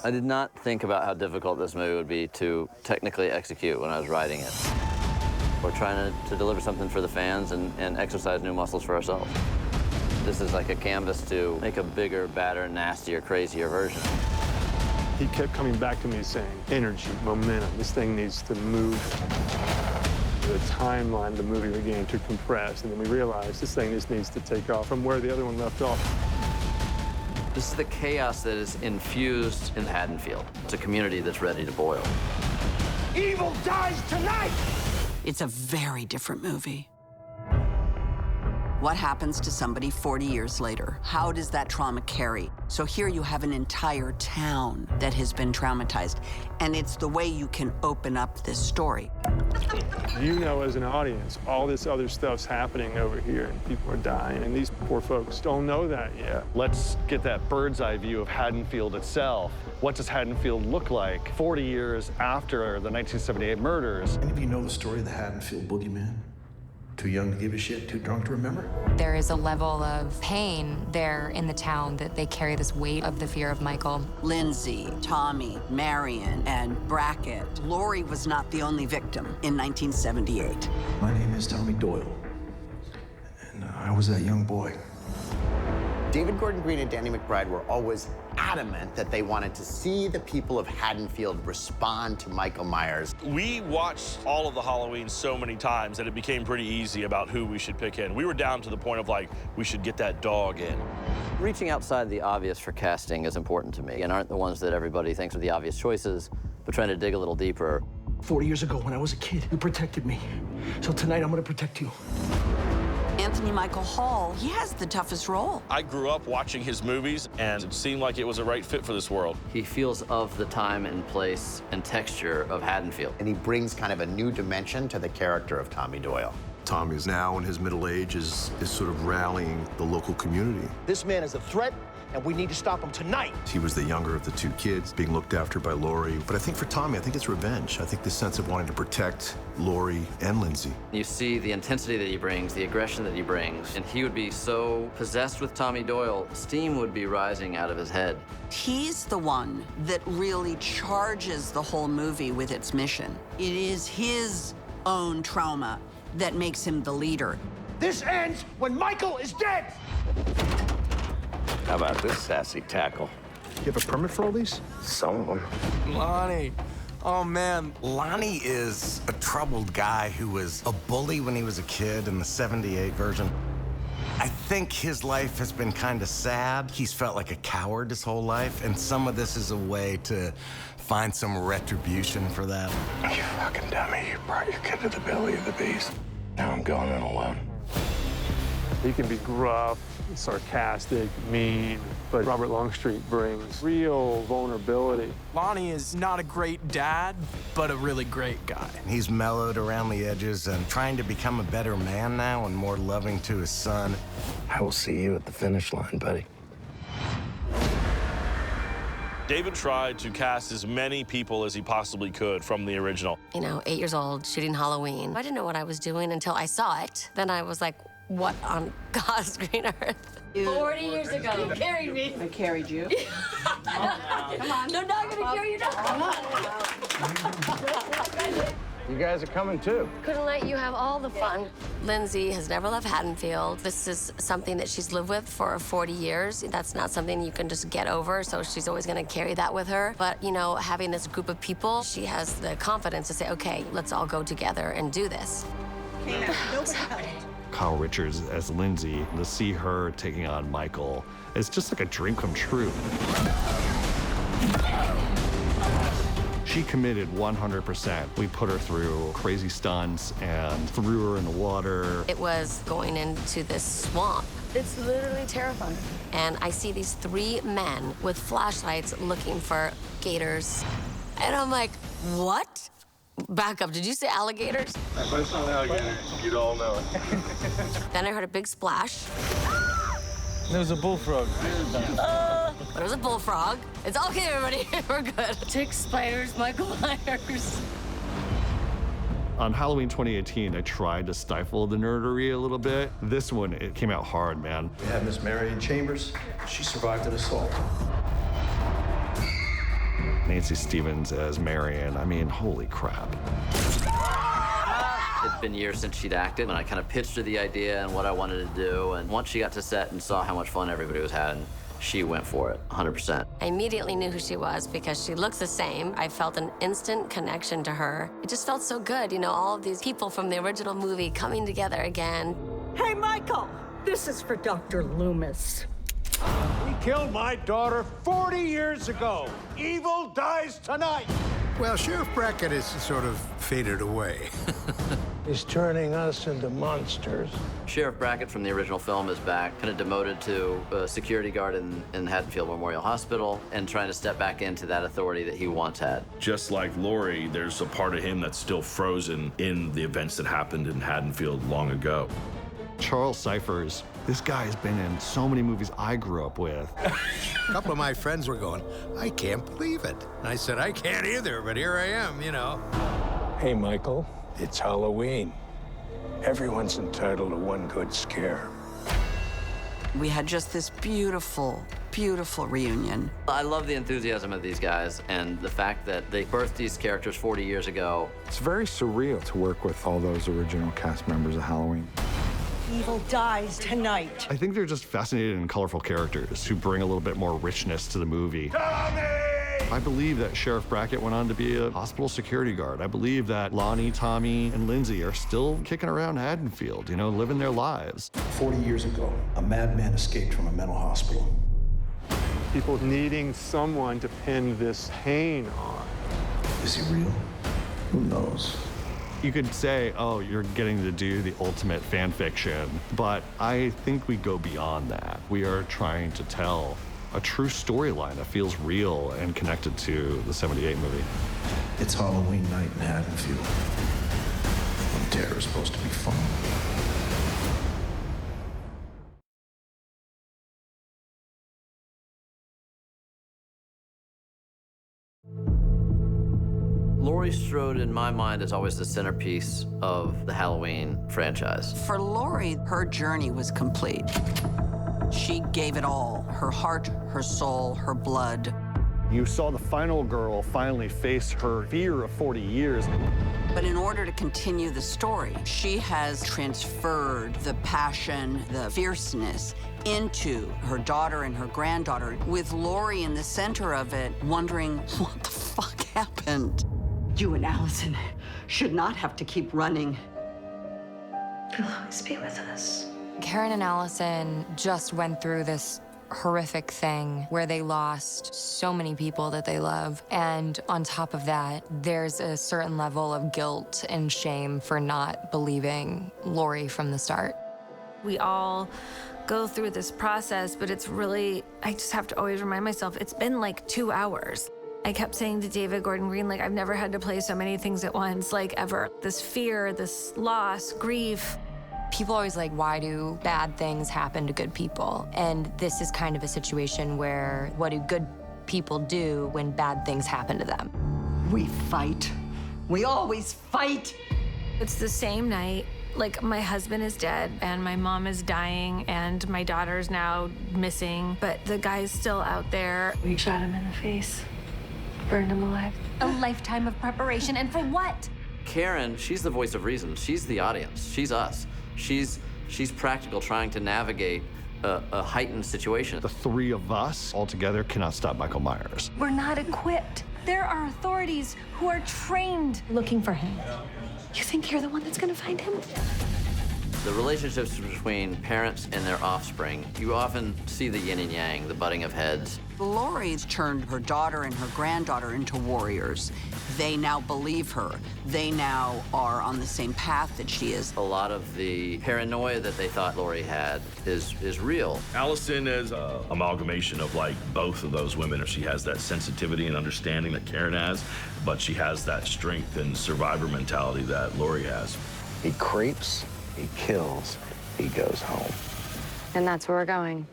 I did not think about how difficult this movie would be to technically execute when I was writing it. We're trying to deliver something for the fans and exercise new muscles for ourselves. This is like a canvas to make a bigger, badder, nastier, crazier version. He kept coming back to me saying, energy, momentum, this thing needs to move. The timeline of the movie began to compress, and then we realized this thing just needs to take off from where the other one left off. This is the chaos that is infused in Haddonfield. It's a community that's ready to boil. Evil dies tonight! It's a very different movie. What happens to somebody 40 years later? How does that trauma carry? So here you have an entire town that has been traumatized, and it's the way you can open up this story. You know, as an audience, all this other stuff's happening over here, and people are dying, and these poor folks don't know that yet. Let's get that bird's eye view of Haddonfield itself. What does Haddonfield look like 40 years after the 1978 murders? Any of you know the story of the Haddonfield boogeyman? Too young to give a shit, too drunk to remember? There is a level of pain there in the town that they carry this weight of the fear of Michael. Lindsay, Tommy, Marion, and Brackett. Lori was not the only victim in 1978. My name is Tommy Doyle, and I was that young boy. David Gordon Green and Danny McBride were always adamant that they wanted to see the people of Haddonfield respond to Michael Myers. We watched all of the Halloween so many times that it became pretty easy about who we should pick in. We were down to the point of like, we should get that dog in. Reaching outside the obvious for casting is important to me, and aren't the ones that everybody thinks are the obvious choices, but trying to dig a little deeper. 40 years ago, when I was a kid, you protected me. So tonight, I'm gonna protect you. Anthony Michael Hall, he has the toughest role. I grew up watching his movies, and it seemed like it was a right fit for this world. He feels of the time and place and texture of Haddonfield. And he brings kind of a new dimension to the character of Tommy Doyle. Tommy is now in his middle age, is sort of rallying the local community. This man is a threat, and we need to stop him tonight. He was the younger of the two kids, being looked after by Lori. But I think for Tommy, I think it's revenge. I think the sense of wanting to protect Lori and Lindsay. You see the intensity that he brings, the aggression that he brings, and he would be so possessed with Tommy Doyle, steam would be rising out of his head. He's the one that really charges the whole movie with its mission. It is his own trauma that makes him the leader. This ends when Michael is dead! How about this sassy tackle? You have a permit for all these? Some of them. Lonnie. Oh, man. Lonnie is a troubled guy who was a bully when he was a kid in the 78 version. I think his life has been kind of sad. He's felt like a coward his whole life, and some of this is a way to find some retribution for that. You fucking dummy. You brought your kid to the belly of the beast. Now I'm going in alone. He can be gruff, sarcastic, mean, but Robert Longstreet brings real vulnerability. Lonnie is not a great dad, but a really great guy. He's mellowed around the edges and trying to become a better man now and more loving to his son. I will see you at the finish line, buddy. David tried to cast as many people as he possibly could from the original. You know, 8 years old, shooting Halloween. I didn't know what I was doing until I saw it. Then I was like, what on God's green earth? 40 years ago, you carried me. I carried you. Come on. No, not gonna carry you now. Come on. You guys are coming too. Couldn't let you have all the fun. Lindsay has never left Haddonfield. This is something that she's lived with for 40 years. That's not something you can just get over, so she's always gonna carry that with her. But, you know, having this group of people, she has the confidence to say, okay, let's all go together and do this. What's happening? Kyle Richards as Lindsay, to see her taking on Michael, it's just like a dream come true. She committed 100%. We put her through crazy stunts and threw her in the water. It was going into this swamp. It's literally terrifying. And I see these 3 men with flashlights looking for gators. And I'm like, what? Back up, did you say alligators? If I saw alligators, you'd all know it. Then I heard a big splash. There was a bullfrog. But it was a bullfrog. It's okay, everybody. We're good. Tick spiders, Michael Myers. On Halloween 2018, I tried to stifle the nerdery a little bit. This one, it came out hard, man. We had Miss Marion Chambers. She survived an assault. Nancy Stevens as Marion. I mean, holy crap. It'd been years since she'd acted, and I kind of pitched her the idea and what I wanted to do. And once she got to set and saw how much fun everybody was having, she went for it, 100%. I immediately knew who she was because she looks the same. I felt an instant connection to her. It just felt so good, you know, all of these people from the original movie coming together again. Hey, Michael, this is for Dr. Loomis. He killed my daughter 40 years ago. Evil dies tonight. Well, Sheriff Brackett has sort of faded away. He's turning us into monsters. Sheriff Brackett from the original film is back, kind of demoted to a security guard in Haddonfield Memorial Hospital and trying to step back into that authority that he once had. Just like Laurie, there's a part of him that's still frozen in the events that happened in Haddonfield long ago. Charles Cyphers, this guy has been in so many movies I grew up with. A couple of my friends were going, I can't believe it. And I said, I can't either, but here I am, you know. Hey, Michael, it's Halloween. Everyone's entitled to one good scare. We had just this beautiful, beautiful reunion. I love the enthusiasm of these guys and the fact that they birthed these characters 40 years ago. It's very surreal to work with all those original cast members of Halloween. Evil dies tonight. I think they're just fascinating and colorful characters who bring a little bit more richness to the movie. Tommy! I believe that Sheriff Brackett went on to be a hospital security guard. I believe that Lonnie, Tommy, and Lindsay are still kicking around Haddonfield, you know, living their lives. 40 years ago, a madman escaped from a mental hospital. People needing someone to pin this pain on. Is he real? Who knows? You could say, oh, you're getting to do the ultimate fan fiction, but I think we go beyond that. We are trying to tell a true storyline that feels real and connected to the '78 movie. It's Halloween night in Haddonfield. When terror is supposed to be fun. Laurie Strode, in my mind, is always the centerpiece of the Halloween franchise. For Laurie, her journey was complete. She gave it all, her heart, her soul, her blood. You saw the final girl finally face her fear of 40 years. But in order to continue the story, she has transferred the passion, the fierceness into her daughter and her granddaughter, with Laurie in the center of it, wondering what the fuck happened. You and Allison should not have to keep running. You'll always be with us. Karen and Allison just went through this horrific thing where they lost so many people that they love. And on top of that, there's a certain level of guilt and shame for not believing Laurie from the start. We all go through this process, but it's really, I just have to always remind myself, it's been like 2 hours. I kept saying to David Gordon Green, like, I've never had to play so many things at once, like, ever. This fear, this loss, grief. People always like, why do bad things happen to good people? And this is kind of a situation where, what do good people do when bad things happen to them? We fight. We always fight. It's the same night. Like, my husband is dead, and my mom is dying, and my daughter's now missing, but the guy's still out there. We shot him in the face. Burned him alive. A lifetime of preparation, and for what? Karen, she's the voice of reason. She's the audience. She's us. She's practical, trying to navigate a heightened situation. The three of us all together cannot stop Michael Myers. We're not equipped. There are authorities who are trained looking for him. You think you're the one that's gonna find him? The relationships between parents and their offspring, you often see the yin and yang, the butting of heads. Laurie's turned her daughter and her granddaughter into warriors. They now believe her. They now are on the same path that she is. A lot of the paranoia that they thought Laurie had is real. Allison is an amalgamation of like both of those women. She has that sensitivity and understanding that Karen has, but she has that strength and survivor mentality that Laurie has. He creeps, he kills, he goes home. And that's where we're going.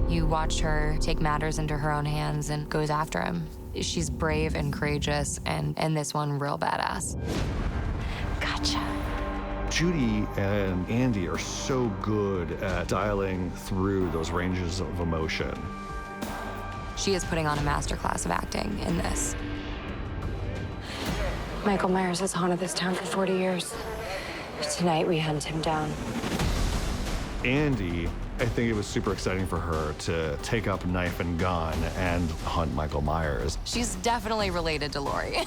You watch her take matters into her own hands and goes after him. She's brave and courageous, and this one real badass. Gotcha. Judy and Andi are so good at dialing through those ranges of emotion. She is putting on a masterclass of acting in this. Michael Myers has haunted this town for 40 years. Tonight, we hunt him down. Andi, I think it was super exciting for her to take up knife and gun and hunt Michael Myers. She's definitely related to Laurie.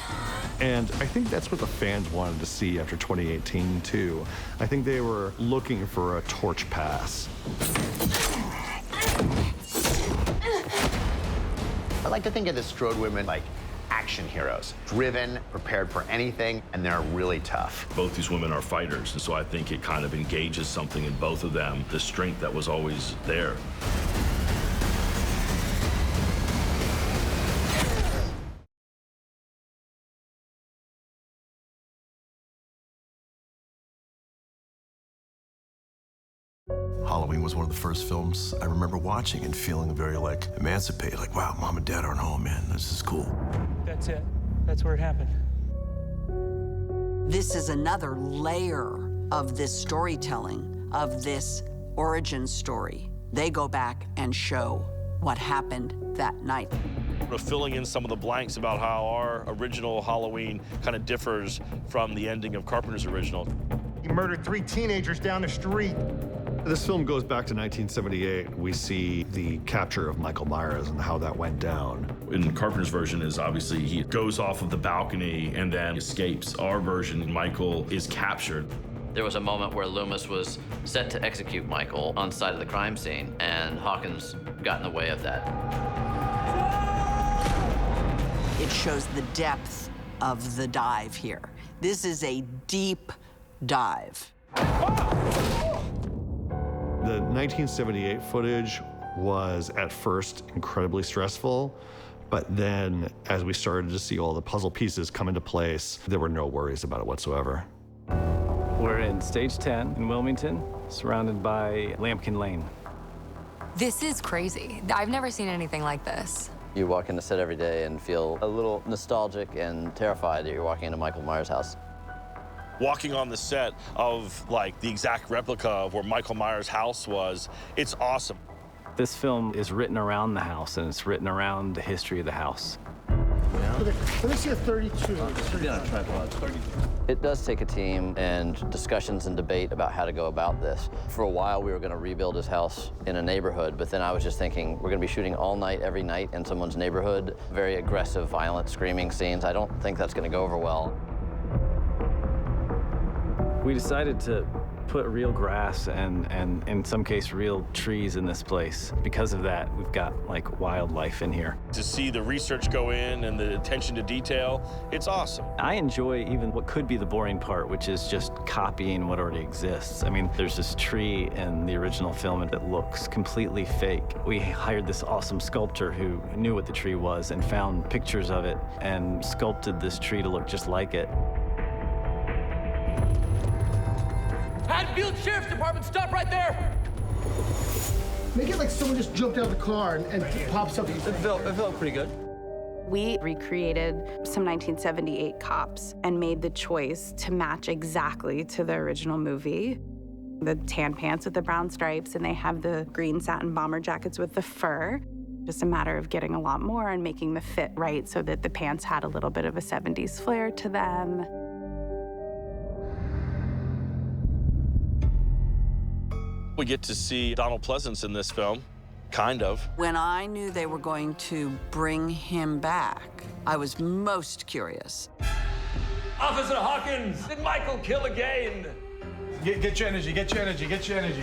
And I think that's what the fans wanted to see after 2018, too. I think they were looking for a torch pass. I like to think of the Strode women like action heroes, driven, prepared for anything, and they're really tough. Both these women are fighters, and so I think it kind of engages something in both of them, the strength that was always there. Halloween was one of the first films I remember watching and feeling very, like, emancipated. Like, wow, mom and dad aren't home, man. This is cool. That's it. That's where it happened. This is another layer of this storytelling, of this origin story. They go back and show what happened that night. We're filling in some of the blanks about how our original Halloween kind of differs from the ending of Carpenter's original. He murdered 3 teenagers down the street. This film goes back to 1978. We see the capture of Michael Myers and how that went down. In Carpenter's version is obviously he goes off of the balcony and then escapes. Our version, Michael is captured. There was a moment where Loomis was set to execute Michael on the side of the crime scene, and Hawkins got in the way of that. It shows the depth of the dive here. This is a deep dive. The 1978 footage was at first incredibly stressful, but then as we started to see all the puzzle pieces come into place, there were no worries about it whatsoever. We're in stage 10 in Wilmington, surrounded by Lambkin Lane. This is crazy. I've never seen anything like this. You walk into set every day and feel a little nostalgic and terrified that you're walking into Michael Myers' house. Walking on the set of like the exact replica of where Michael Myers' house was, it's awesome. This film is written around the house, and it's written around the history of the house. Okay, let me see a 32. It does take a team and discussions and debate about how to go about this. For a while, we were going to rebuild his house in a neighborhood, but then I was just thinking, we're going to be shooting all night, every night in someone's neighborhood. Very aggressive, violent, screaming scenes. I don't think that's going to go over well. We decided to put real grass and in some case real trees in this place. Because of that, we've got like wildlife in here. To see the research go in and the attention to detail, it's awesome. I enjoy even what could be the boring part, which is just copying what already exists. I mean, there's this tree in the original film that looks completely fake. We hired this awesome sculptor who knew what the tree was and found pictures of it and sculpted this tree to look just like it. Haddonfield Sheriff's Department, stop right there! Make it like someone just jumped out of the car and pops up. It felt pretty good. We recreated some 1978 cops and made the choice to match exactly to the original movie. The tan pants with the brown stripes, and they have the green satin bomber jackets with the fur. Just a matter of getting a lot more and making the fit right so that the pants had a little bit of a 70s flair to them. We get to see Donald Pleasance in this film, kind of. When I knew they were going to bring him back, I was most curious. Officer Hawkins, did Michael kill again? Get your energy, get your energy, get your energy.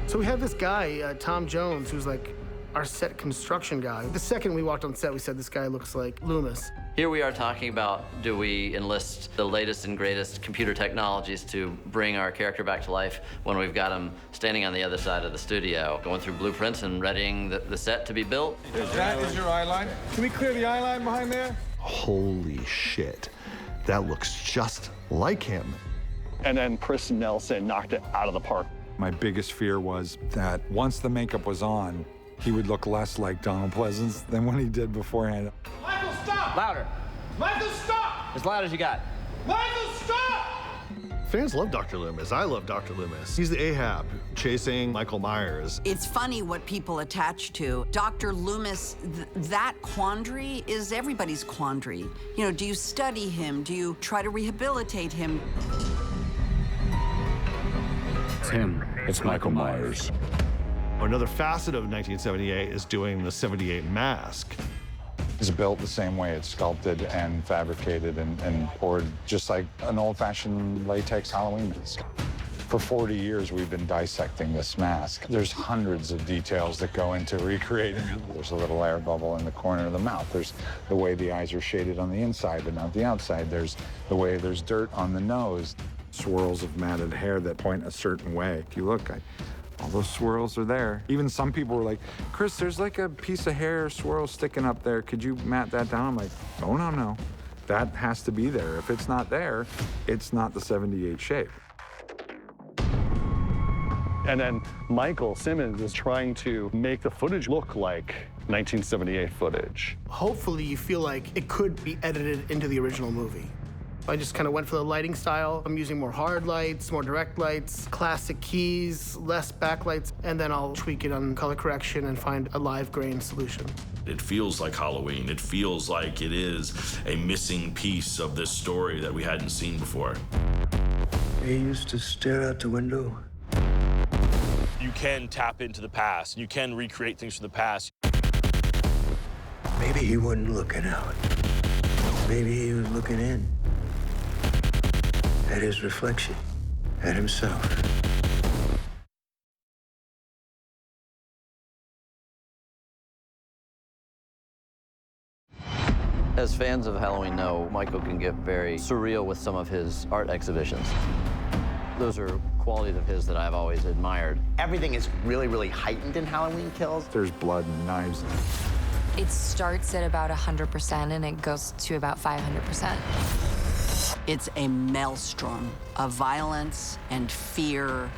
So we have this guy, Tom Jones, who's like our set construction guy. The second we walked on set, we said, this guy looks like Loomis. Here we are talking about, do we enlist the latest and greatest computer technologies to bring our character back to life when we've got him standing on the other side of the studio, going through blueprints and readying the set to be built? That is your eye line. Can we clear the eye line behind there? Holy shit. That looks just like him. And then Chris Nelson knocked it out of the park. My biggest fear was that once the makeup was on, he would look less like Donald Pleasance than when he did beforehand. Michael, stop! Louder. Michael, stop! As loud as you got. Michael, stop! Fans love Dr. Loomis. I love Dr. Loomis. He's the Ahab chasing Michael Myers. It's funny what people attach to. Dr. Loomis, that quandary is everybody's quandary. You know, do you study him? Do you try to rehabilitate him? It's him. It's Michael Myers. Another facet of 1978 is doing the 78 mask. It's built the same way. It's sculpted and fabricated and poured just like an old-fashioned latex Halloween mask. For 40 years, we've been dissecting this mask. There's hundreds of details that go into recreating it. There's a little air bubble in the corner of the mouth. There's the way the eyes are shaded on the inside, but not the outside. There's the way there's dirt on the nose. Swirls of matted hair that point a certain way. If you look, all those swirls are there. Even some people were like, Chris, there's like a piece of hair swirl sticking up there. Could you mat that down? I'm like, oh, no. That has to be there. If it's not there, it's not the 78 shape. And then Michael Simmons is trying to make the footage look like 1978 footage. Hopefully you feel like it could be edited into the original movie. I just kind of went for the lighting style. I'm using more hard lights, more direct lights, classic keys, less backlights, and then I'll tweak it on color correction and find a live grain solution. It feels like Halloween. It feels like it is a missing piece of this story that we hadn't seen before. He used to stare out the window. You can tap into the past. You can recreate things from the past. Maybe he wasn't looking out. Maybe he was looking in. At his reflection, at himself. As fans of Halloween know, Michael can get very surreal with some of his art exhibitions. Those are qualities of his that I've always admired. Everything is really, really heightened in Halloween Kills. There's blood and knives. It starts at about 100% and it goes to about 500%. It's a maelstrom of violence and fear.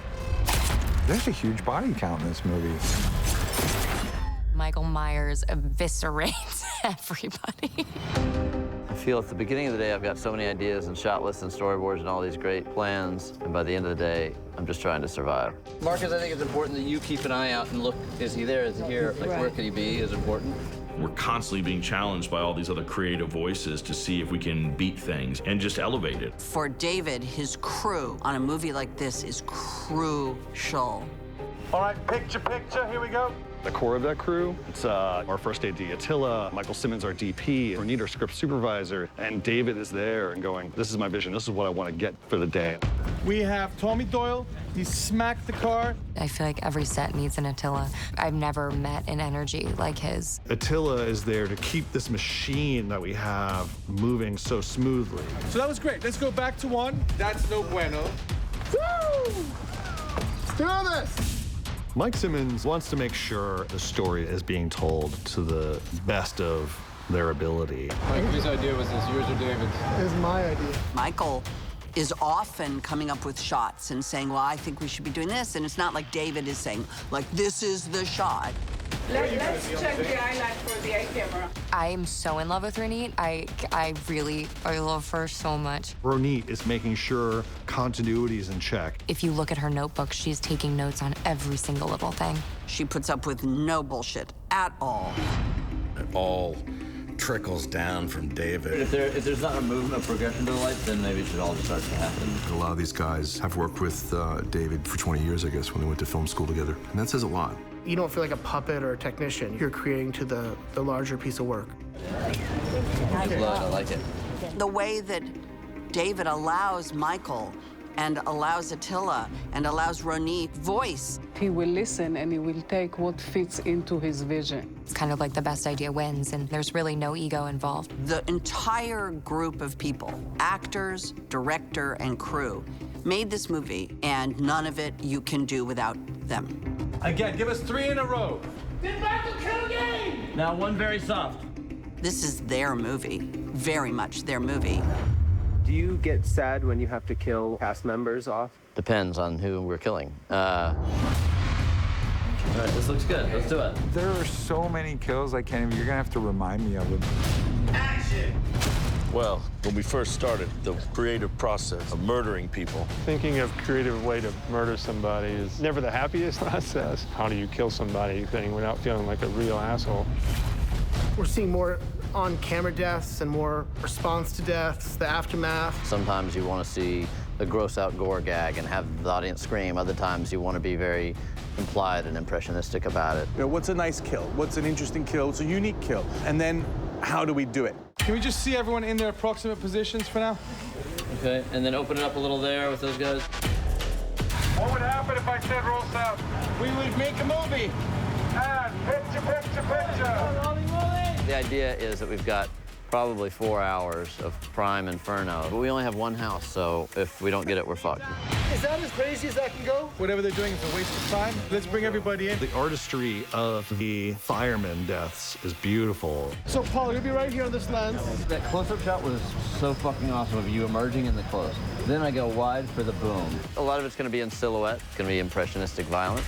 There's a huge body count in this movie. Michael Myers eviscerates everybody. I feel at the beginning of the day, I've got so many ideas and shot lists and storyboards and all these great plans. And by the end of the day, I'm just trying to survive. Marcus, I think it's important that you keep an eye out and look. Is he there? Is he here? Like, where could he be is important. We're constantly being challenged by all these other creative voices to see if we can beat things and just elevate it. For David, his crew on a movie like this is crucial. All right, picture, here we go. The core of that crew, it's our first AD, Attila, Michael Simmons, our DP, Ronit, our script supervisor, and David is there and going, this is my vision, this is what I want to get for the day. We have Tommy Doyle, he smacked the car. I feel like every set needs an Attila. I've never met an energy like his. Attila is there to keep this machine that we have moving so smoothly. So that was great. Let's go back to one. That's no bueno. Woo! Let's do this! Mike Simmons wants to make sure the story is being told to the best of their ability. Mike, whose idea was this, yours or David's? It was my idea. Michael is often coming up with shots and saying, well, I think we should be doing this. And it's not like David is saying, like, this is the shot. Let's check the eyeline for the eye camera. I am so in love with Ronit. I love her so much. Ronit is making sure continuity is in check. If you look at her notebook, she's taking notes on every single little thing. She puts up with no bullshit at all. It all trickles down from David. If there's not a movement, a progression to the light, then maybe it should all just start to happen. A lot of these guys have worked with David for 20 years, I guess, when they went to film school together. And that says a lot. You don't feel like a puppet or a technician. You're creating to the larger piece of work. I like it. The way that David allows Michael and allows Attila and allows Ronit voice. He will listen and he will take what fits into his vision. It's kind of like the best idea wins, and there's really no ego involved. The entire group of people, actors, director, and crew, made this movie, and none of it you can do without them. Again, give us 3 in a row. Get back to kill game! Now one very soft. This is their movie, very much their movie. Do you get sad when you have to kill cast members off? Depends on who we're killing. All right, this looks good. Let's do it. There are so many kills I can't even, you're gonna have to remind me of them. Action! Well, when we first started, the creative process of murdering people. Thinking of creative way to murder somebody is never the happiest process. How do you kill somebody thing without feeling like a real asshole? We're seeing more on-camera deaths and more response to deaths, the aftermath. Sometimes you want to see a gross-out gore gag and have the audience scream. Other times you want to be very implied and impressionistic about it. You know, what's a nice kill? What's an interesting kill? What's a unique kill? And then how do we do it? Can we just see everyone in their approximate positions for now? Okay, and then open it up a little there with those guys. What would happen if I said roll sound? We would make a movie. And picture, picture, picture. The idea is that we've got probably 4 hours of prime inferno, but we only have one house, so if we don't get it, we're fucked. Is that as crazy as that can go? Whatever they're doing is a waste of time. Let's bring everybody in. The artistry of the fireman deaths is beautiful. So, Paul, you'll be right here on this lens. That close-up shot was so fucking awesome of you emerging in the close. Then I go wide for the boom. A lot of it's going to be in silhouette. It's going to be impressionistic violence.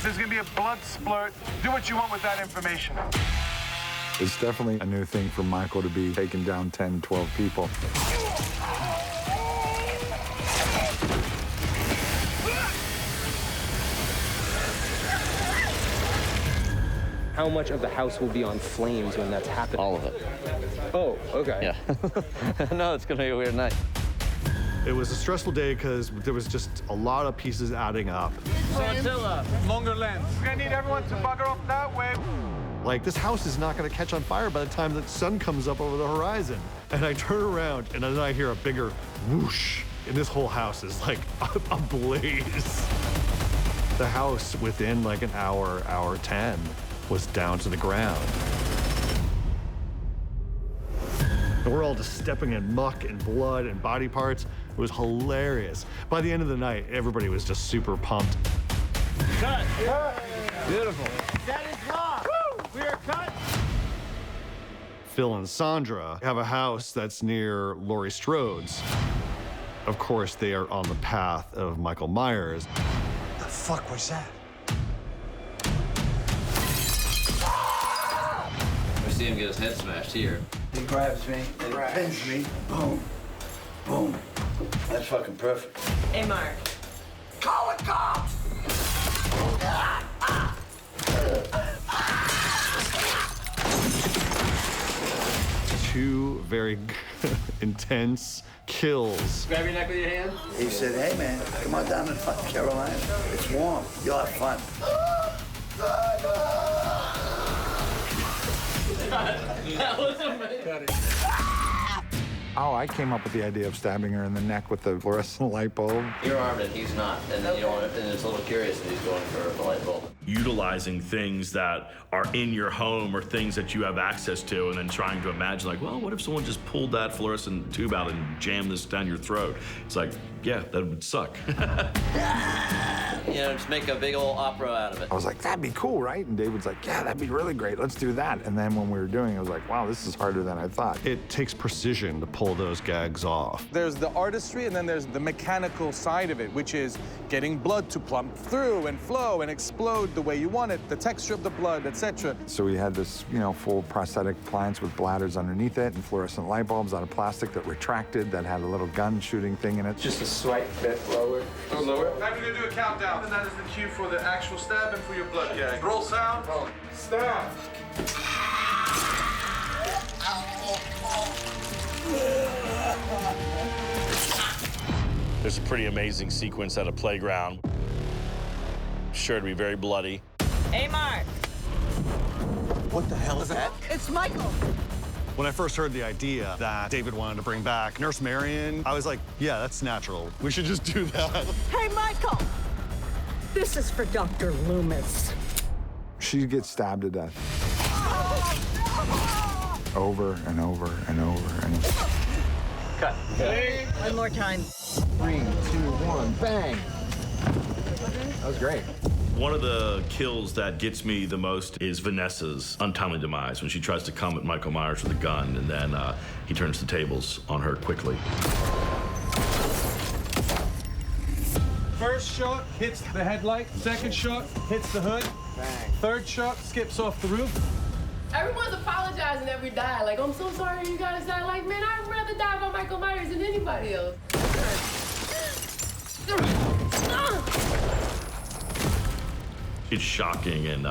There's gonna be a blood splurt. Do what you want with that information. It's definitely a new thing for Michael to be taking down 10, 12 people. How much of the house will be on flames when that's happening? All of it. Oh, okay. Yeah. No, it's going to be a weird night. It was a stressful day because there was just a lot of pieces adding up. Longer lens. We're gonna need everyone to bugger off that way. Like, this house is not going to catch on fire by the time the sun comes up over the horizon. And I turn around, and then I hear a bigger whoosh, and this whole house is like ablaze. The house, within like an hour, hour 10, was down to the ground. And we're all just stepping in muck and blood and body parts. It was hilarious. By the end of the night, everybody was just super pumped. Cut. Beautiful. That is locked. We are cut. Phil and Sandra have a house that's near Laurie Strode's. Of course, they are on the path of Michael Myers. The fuck was that? We see him get his head smashed here. He grabs me, and he pins me. Boom. Boom. That's fucking perfect. Hey, Mark. Call the cops! Two very intense kills. Grab your neck with your hand. He said, hey, man, come on down to North Carolina. It's warm. You'll have fun. That was amazing. Oh, I came up with the idea of stabbing her in the neck with the fluorescent light bulb. You're armed and he's not, and then you don't, and it's a little curious that he's going for the light bulb. Utilizing things that are in your home or things that you have access to, and then trying to imagine, like, well, what if someone just pulled that fluorescent tube out and jammed this down your throat? It's like, yeah, that would suck. You know, just make a big old opera out of it. I was like, that'd be cool, right? And David's like, yeah, that'd be really great. Let's do that. And then when we were doing it, I was like, wow, this is harder than I thought. It takes precision to pull those gags off. There's the artistry and then there's the mechanical side of it, which is getting blood to plump through and flow and explode the way you want it, the texture of the blood, etc. So we had this, you know, full prosthetic appliance with bladders underneath it and fluorescent light bulbs out of plastic that retracted that had a little gun shooting thing in it. Just a slight bit lower. Go lower. Now we're gonna do a countdown, and that is the cue for the actual stab and for your blood gag. Roll sound. Roll. Stab. There's a pretty amazing sequence at a playground. Sure to be very bloody. Hey, Mark. What the hell is that? It's Michael. When I first heard the idea that David wanted to bring back Nurse Marion, I was like, yeah, that's natural. We should just do that. Hey, Michael. This is for Dr. Loomis. She gets stabbed to death. Over and over and over and over. Cut. Okay. One more time. 3, 2, 1, bang. That was great. One of the kills that gets me the most is Vanessa's untimely demise, when she tries to come at Michael Myers with a gun, and then he turns the tables on her quickly. First shot hits the headlight. Second shot hits the hood. Bang. Third shot skips off the roof. Everyone's apologizing every die. Like, I'm so sorry you guys died. Like, man, I'd rather die by Michael Myers than anybody else. It's shocking and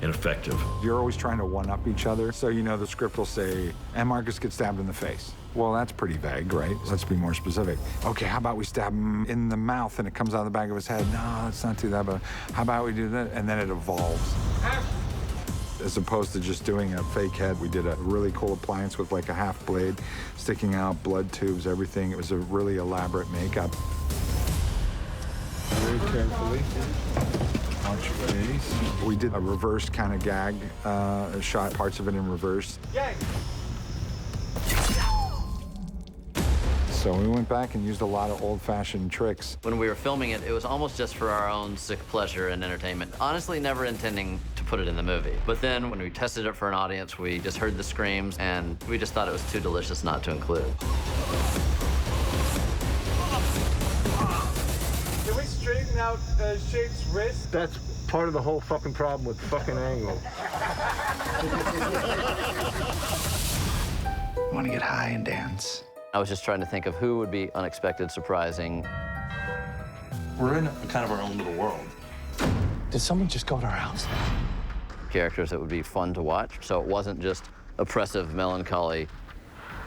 effective. You're always trying to one-up each other. So, you know, the script will say, and Marcus gets stabbed in the face. Well, that's pretty vague, right? Let's be more specific. Okay, how about we stab him in the mouth and it comes out of the back of his head? No, let's not do that, but how about we do that? And then it evolves. As opposed to just doing a fake head, we did a really cool appliance with like a half blade sticking out, blood tubes, everything. It was a really elaborate makeup. Very carefully. Watch your face. We did a reverse kind of gag, shot parts of it in reverse. Gag! So we went back and used a lot of old-fashioned tricks. When we were filming it, it was almost just for our own sick pleasure and entertainment. Honestly, never intending to put it in the movie. But then when we tested it for an audience, we just heard the screams, and we just thought it was too delicious not to include. Can we straighten out Shape's wrist? That's part of the whole fucking problem with fucking angle. I want to get high and dance. I was just trying to think of who would be unexpected, surprising. We're in kind of our own little world. Did someone just go to our house? Characters that would be fun to watch, so it wasn't just oppressive, melancholy.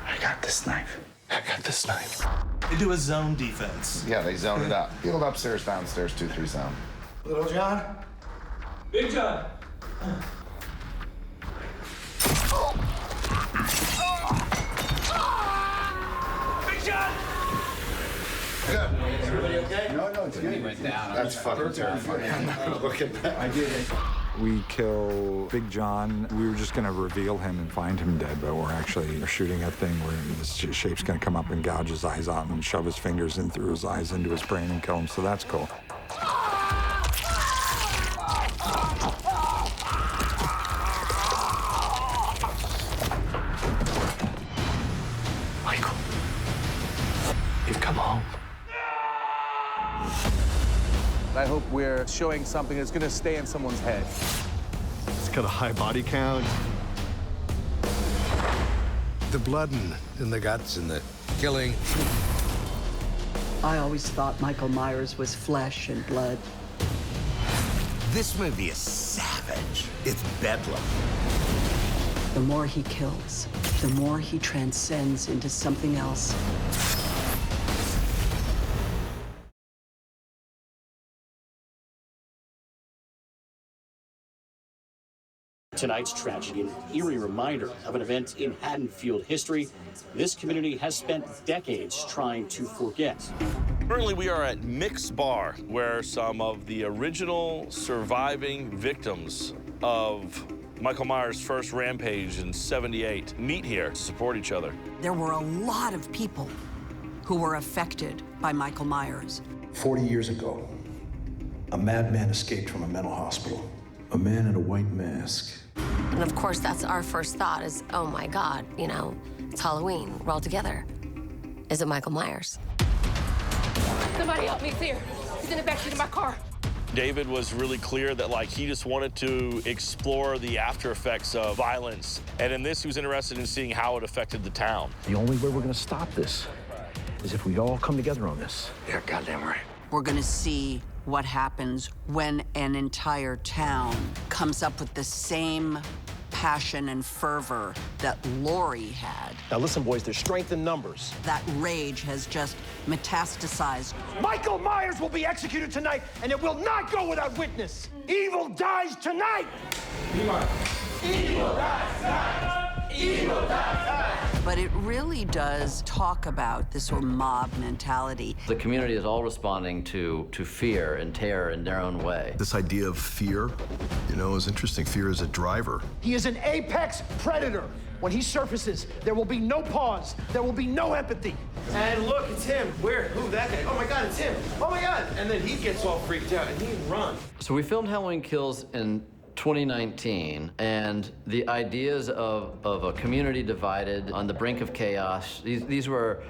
I got this knife. I got this knife. They do a zone defense. Yeah, they zone it up. Field upstairs, downstairs, 2-3 zone. Little John. Big John. Big John! Good. Is everybody okay? No, it's good. Went down. That's fucking terrifying. I'm not gonna look at that. I did it. We kill Big John. We were just gonna reveal him and find him dead, but we're actually shooting a thing where this Shape's gonna come up and gouge his eyes out and shove his fingers in through his eyes into his brain and kill him, so that's cool. Michael, you've come home. I hope we're showing something that's gonna stay in someone's head. It's got a high body count. The blood and the guts and the killing. I always thought Michael Myers was flesh and blood. This movie is savage. It's bedlam. The more he kills, the more he transcends into something else. Tonight's tragedy, an eerie reminder of an event in Haddonfield history this community has spent decades trying to forget. Currently, we are at Mick's Bar, where some of the original surviving victims of Michael Myers' first rampage in '78 meet here to support each other. There were a lot of people who were affected by Michael Myers. 40 years ago, a madman escaped from a mental hospital. A man in a white mask. And of course, that's our first thought is, oh my God, you know, it's Halloween, we're all together. Is it Michael Myers? Somebody help me, it's here. He's in the backseat of my car. David was really clear that, like, he just wanted to explore the after effects of violence. And in this, he was interested in seeing how it affected the town. The only way we're gonna stop this is if we all come together on this. Yeah, goddamn right. We're gonna see what happens when an entire town comes up with the same passion and fervor that Laurie had. Now listen, boys, there's strength in numbers. That rage has just metastasized. Michael Myers will be executed tonight, and it will not go without witness. Evil dies tonight. Evil dies tonight. Evil dies tonight. But it really does talk about this sort of mob mentality. The community is all responding to fear and terror in their own way. This idea of fear, you know, is interesting. Fear is a driver. He is an apex predator. When he surfaces, there will be no pause. There will be no empathy. And look, it's him. Where? Who? That guy. Oh my God, it's him. Oh my God. And then he gets all freaked out and he runs. So we filmed Halloween Kills in 2019, and the ideas of a community divided on the brink of chaos, these were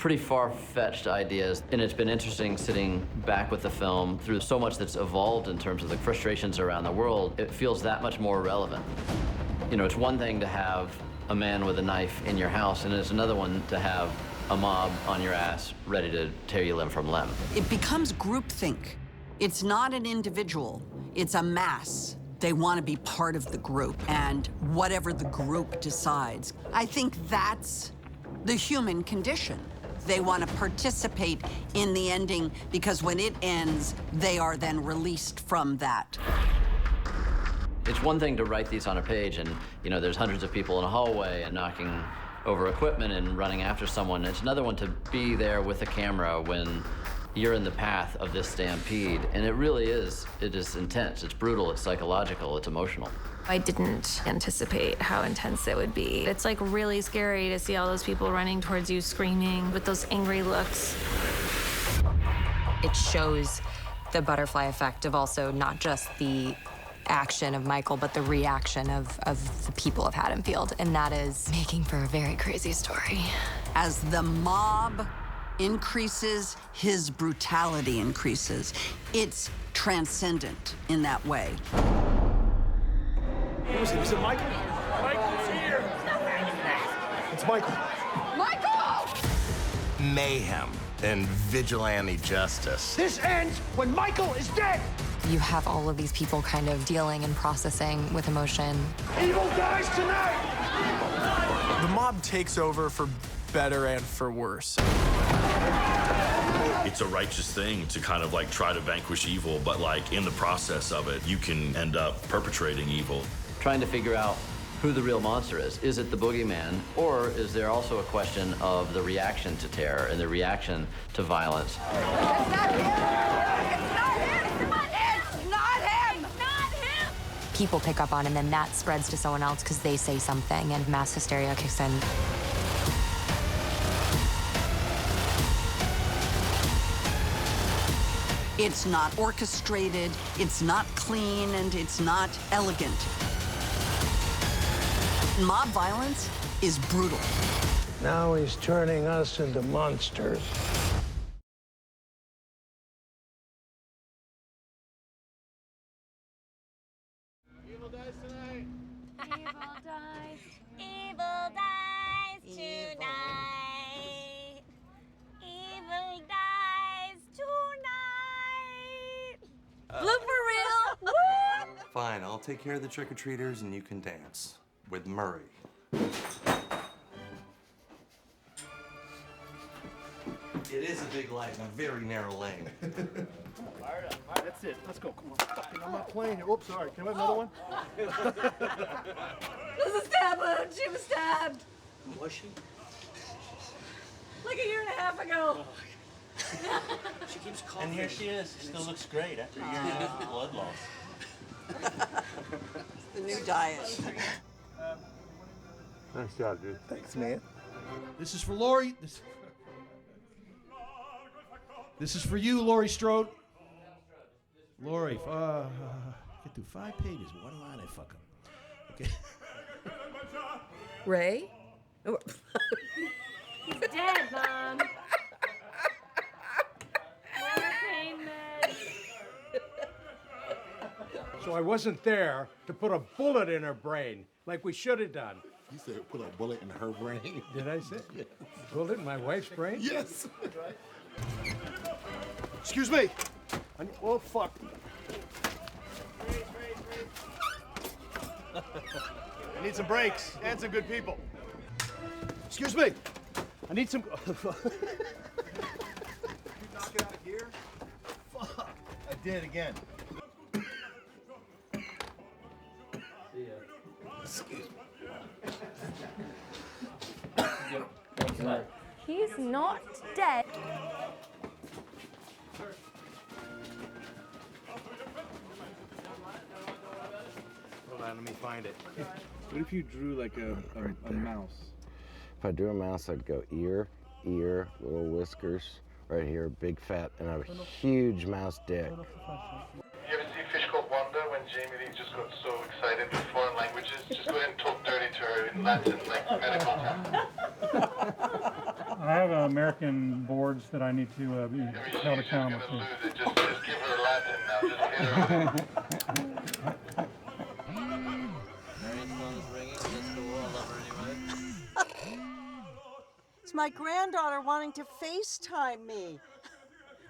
pretty far-fetched ideas, and it's been interesting sitting back with the film through so much that's evolved in terms of the frustrations around the world. It feels that much more relevant. You know, it's one thing to have a man with a knife in your house, and it's another one to have a mob on your ass ready to tear you limb from limb. It becomes groupthink. It's not an individual, it's a mass. They want to be part of the group, and whatever the group decides. I think that's the human condition. They want to participate in the ending because when it ends, they are then released from that. It's one thing to write these on a page and, you know, there's hundreds of people in a hallway and knocking over equipment and running after someone. It's another one to be there with a camera when you're in the path of this stampede. And it really is, it is intense. It's brutal, it's psychological, it's emotional. I didn't anticipate how intense it would be. It's like really scary to see all those people running towards you, screaming with those angry looks. It shows the butterfly effect of also not just the action of Michael, but the reaction of the people of Haddonfield, and that is making for a very crazy story. As the mob increases, his brutality increases. It's transcendent in that way. Was it Michael? Michael's here! It's Michael. Michael! Mayhem and vigilante justice. This ends when Michael is dead! You have all of these people kind of dealing and processing with emotion. Evil dies tonight! The mob takes over for better and for worse. It's a righteous thing to kind of like try to vanquish evil, but like in the process of it, you can end up perpetrating evil. Trying to figure out who the real monster is. Is it the boogeyman, or is there also a question of the reaction to terror and the reaction to violence? It's not him! It's not him! It's not him! It's not him! People pick up on, and then that spreads to someone else because they say something, and mass hysteria kicks in. It's not orchestrated, it's not clean, and it's not elegant. Mob violence is brutal. Now he's turning us into monsters. Evil dies tonight. Evil dies. Evil dies tonight. Evil dies tonight. Blooper reel! Woo! Fine, I'll take care of the trick-or-treaters and you can dance. With Murray. It is a big light in a very narrow lane. Fire it up. That's it. Let's go. Come on. Fucking, I'm not playing here. Oops, sorry. Can I have another one? There's a stab wound. She was stabbed. Was she? Like a year and a half ago. She keeps coughing. And here she is. Still looks great after a year and a half of blood loss. The new diet. Nice job, dude. Thanks, man. This is for Lori. This is for you, Lori Strode. Lori, get through 5 pages, one line I fuck up. Okay. Ray? He's dead, Mom. More pain meds. So I wasn't there to put a bullet in her brain, like we should have done. You said put a bullet in her brain. Did I say? Yes. Bullet in my wife's brain? Yes. Excuse me. Oh, fuck. I need some brakes and some good people. Excuse me. I need some... You knock it out of gear? Fuck. I did again. Excuse me. He's not dead. Hold on, let me find it. What if you drew like a mouse? If I drew a mouse, I'd go ear, little whiskers, right here, big fat, and a huge mouse dick. You ever see Fish Called Wanda when Jamie Lee just got so excited with foreign languages? Just go ahead and talk dirty to her in Latin, like medical terms. have American boards that I need to be held accountable to. Just give her a Latin now. Just hit her. Mary's phone is ringing. That's cool. I love her anyway. It's my granddaughter wanting to FaceTime me.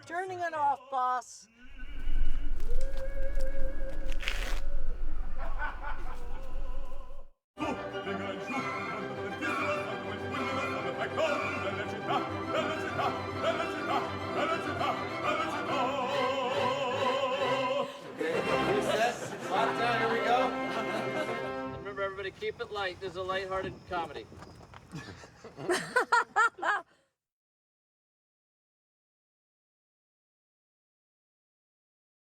Turning it off, boss. Lockdown, here we go. And remember, everybody, keep it light. This is a lighthearted comedy.